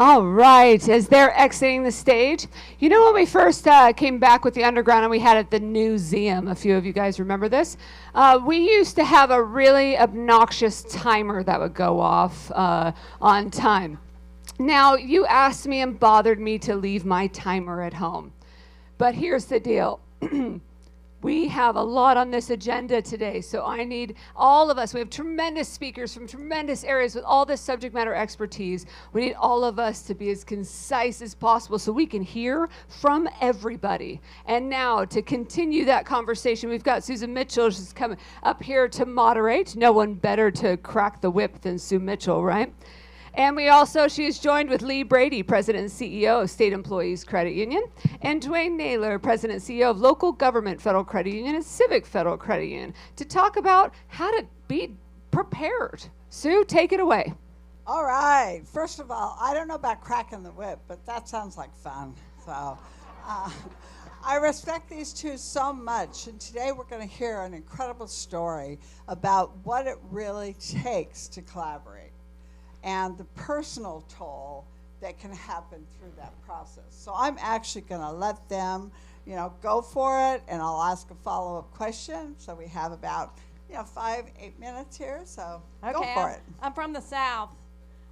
All right, as they're exiting the stage, you know when we first came back with the underground and we had it at the museum, a few of you guys remember this, we used to have a really obnoxious timer that would go off on time. Now, you asked me and bothered me to leave my timer at home, but here's the deal. We have a lot on this agenda today, so I need all of us. We have tremendous speakers from tremendous areas with all this subject matter expertise. We need all of us to be as concise as possible so we can hear from everybody. And now, to continue that conversation, we've got Susan Mitchell. She's coming up here to moderate. No one better to crack the whip than Sue Mitchell, right? And she is joined with Leigh Brady, President and CEO of State Employees Credit Union, and Dwayne Naylor, President and CEO of Local Government Federal Credit Union and Civic Federal Credit Union, to talk about how to be prepared. Sue, take it away. All right. First of all, I don't know about cracking the whip, but that sounds like fun. So I respect these two so much, and today we're going to hear an incredible story about what it really takes to collaborate and the personal toll that can happen through that process. So I'm actually going to let them, go for it, and I'll ask a follow-up question. So we have about, 5-8 minutes here. So okay, go for it. I'm from the South.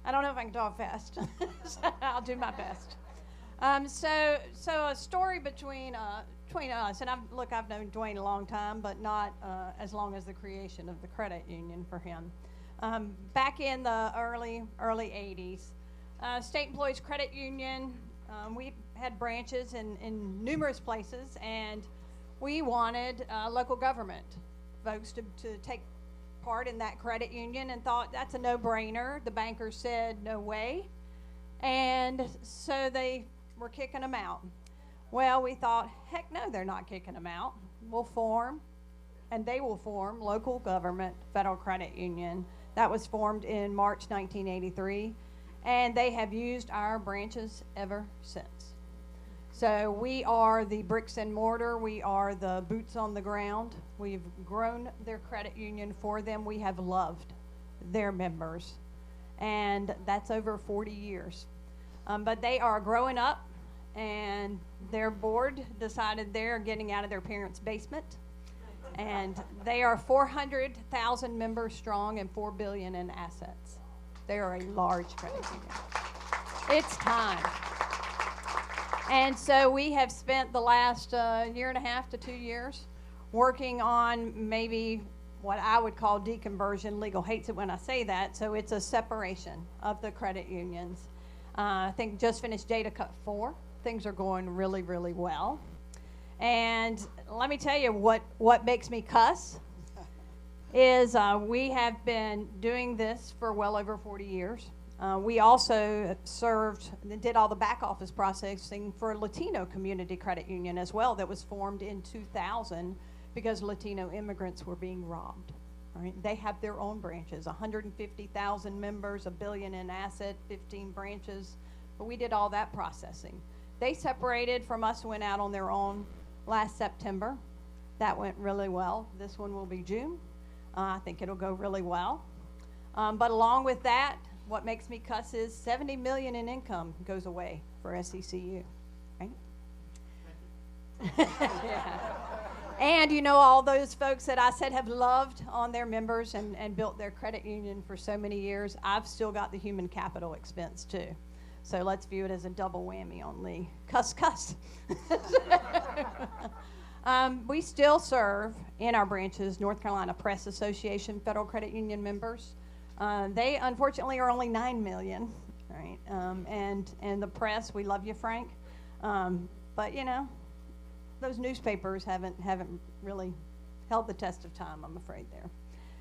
I don't know if I can talk fast. So I'll do my best. So a story between us, and I've known Dwayne a long time, but not as long as the creation of the credit union for him. Back in the early 80s, State Employees Credit Union, we had branches in numerous places, and we wanted local government folks to take part in that credit union, and thought that's a no-brainer. The bankers said no way, and so they were kicking them out. Well, we thought, heck no, they're not kicking them out. We'll form, and they will form, Local Government Federal Credit Union. That was formed in March 1983, and they have used our branches ever since. So we are the bricks and mortar. We are the boots on the ground. We've grown their credit union for them. We have loved their members, and that's over 40 years. But they are growing up, and their board decided they're getting out of their parents' basement. And they are 400,000 members strong and $4 billion in assets. They are a large credit union. It's time. And so we have spent the last year and a half to 2 years working on maybe what I would call deconversion. Legal hates it when I say that. So it's a separation of the credit unions. I think just finished data cut 4. Things are going really, really well. And let me tell you what makes me cuss is we have been doing this for well over 40 years. We also did all the back office processing for a Latino community credit union as well that was formed in 2000 because Latino immigrants were being robbed. Right? They have their own branches, 150,000 members, $1 billion in asset, 15 branches. But we did all that processing. They separated from us and went out on their own last September. That went really well. This one will be June. I think it'll go really well. But along with that, what makes me cuss is $70 million in income goes away for SECU, right? Yeah. And all those folks that I said have loved on their members and built their credit union for so many years, I've still got the human capital expense too. So let's view it as a double whammy on Leigh. Cuss. We still serve in our branches North Carolina Press Association Federal Credit Union members. They unfortunately are only 9 million, right? And the press, we love you, Frank. But those newspapers haven't really held the test of time, I'm afraid there.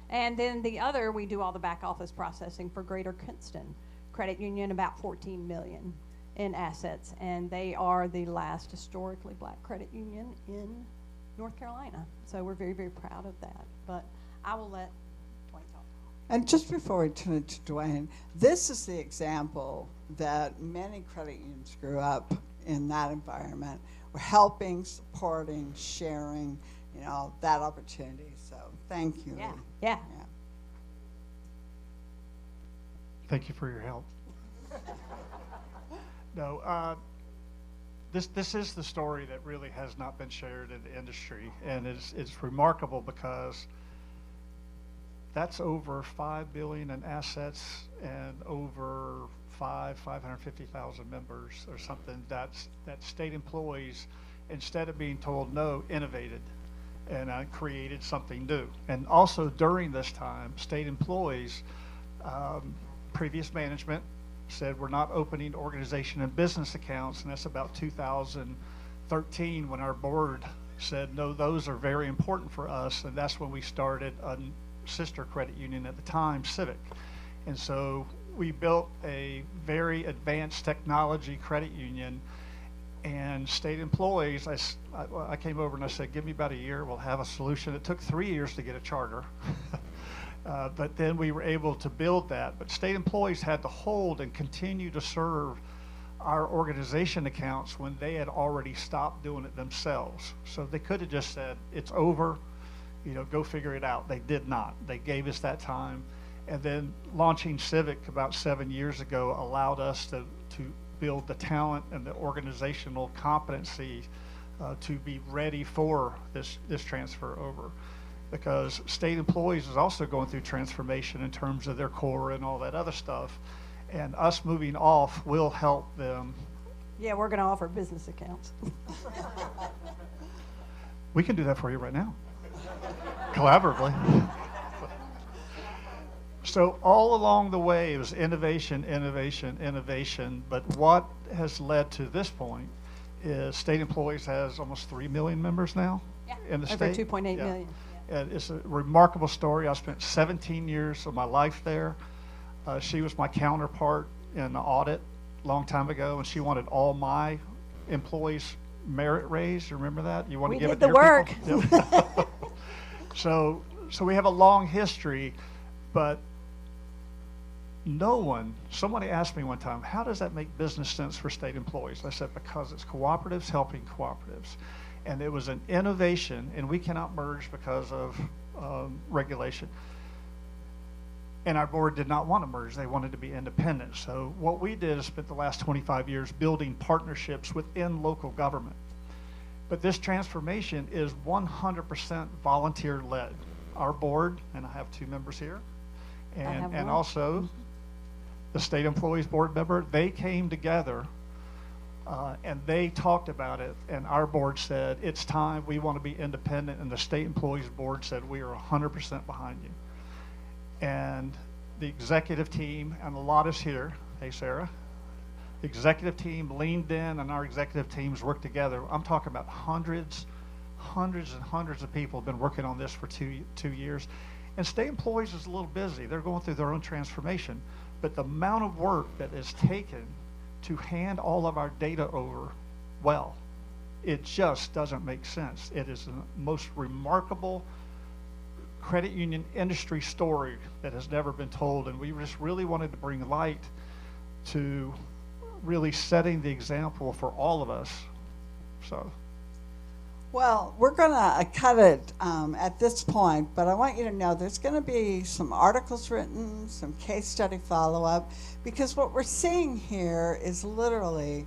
And then the other, we do all the back office processing for Greater Kinston Credit Union, about 14 million in assets, and they are the last historically black credit union in North Carolina. So we're very, very proud of that. But I will let Dwayne talk. And just before we turn it to Dwayne, this is the example that many credit unions grew up in that environment. We're helping, supporting, sharing, that opportunity. So thank you. Yeah. Thank you for your help. No, this is the story that really has not been shared in the industry, and it's remarkable because that's over $5 billion in assets and over 550,000 members or something. That state employees, instead of being told no, innovated and created something new. And also during this time, state employees, previous management said we're not opening organization and business accounts, and that's about 2013 when our board said no, those are very important for us, and that's when we started a sister credit union at the time, Civic. And so we built a very advanced technology credit union, and state employees, I came over and I said, give me about a year, we'll have a solution. It took 3 years to get a charter. But then we were able to build that. But state employees had to hold and continue to serve our organization accounts when they had already stopped doing it themselves. So they could have just said, it's over, go figure it out. They did not. They gave us that time. And then launching Civic about 7 years ago allowed us to build the talent and the organizational competency to be ready for this transfer over. Because state employees is also going through transformation in terms of their core and all that other stuff. And us moving off will help them. Yeah, we're going to offer business accounts. We can do that for you right now, collaboratively. So all along the way, it was innovation, innovation, innovation. But what has led to this point is state employees has almost 3 million members now in the state. Over 2.8 million. And it's a remarkable story. I spent 17 years of my life there. She was my counterpart in the audit a long time ago, and she wanted all my employees merit raised. You remember that? You want to give it to your work. people? Yep. So we have a long history, but somebody asked me one time, how does that make business sense for state employees? I said, because it's cooperatives helping cooperatives. And it was an innovation, and we cannot merge because of regulation. And our board did not want to merge. They wanted to be independent. So what we did is spent the last 25 years building partnerships within local government. But this transformation is 100% volunteer-led. Our board, and I have 2 members here, and also the state employees board member, they came together and they talked about it, and our board said, it's time, we want to be independent, and the state employees board said, we are 100% behind you. And the executive team, and a lot is here, hey Sarah, the executive team leaned in, and our executive teams worked together. I'm talking about hundreds and hundreds of people have been working on this for two years. And state employees is a little busy. They're going through their own transformation. But the amount of work that is taken to hand all of our data over, well, it just doesn't make sense. It is the most remarkable credit union industry story that has never been told, and we just really wanted to bring light to really setting the example for all of us. So. Well, we're going to cut it at this point, but I want you to know there's going to be some articles written, some case study follow-up, because what we're seeing here is literally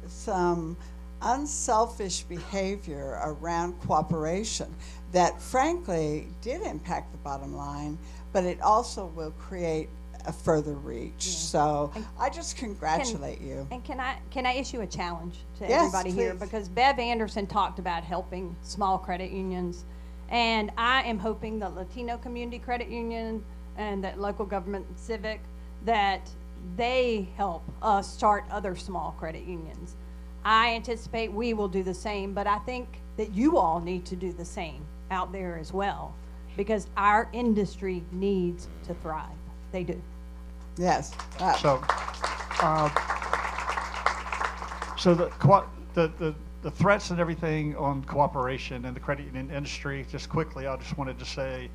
some unselfish behavior around cooperation that frankly did impact the bottom line, but it also will create a further reach. Yeah. So I just congratulate you. And can I issue a challenge to Yes, everybody here? please. Because Bev Anderson talked about helping small credit unions, and I am hoping the Latino Community Credit Union and that local government Civic, that they help us start other small credit unions. I anticipate we will do the same, but I think that you all need to do the same out there as well, because our industry needs to thrive. They do. Yes. So the threats and everything on cooperation and the credit union industry, just quickly, I just wanted to say,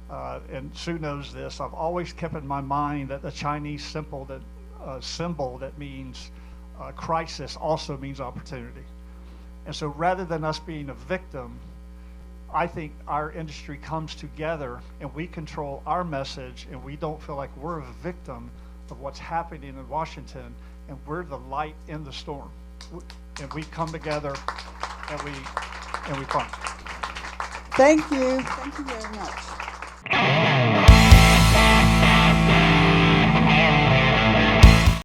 and Sue knows this, I've always kept in my mind that the Chinese symbol that means crisis also means opportunity. And so rather than us being a victim, I think our industry comes together and we control our message, and we don't feel like we're a victim of what's happening in Washington, and we're the light in the storm. And we come together and we fight. Thank you very much.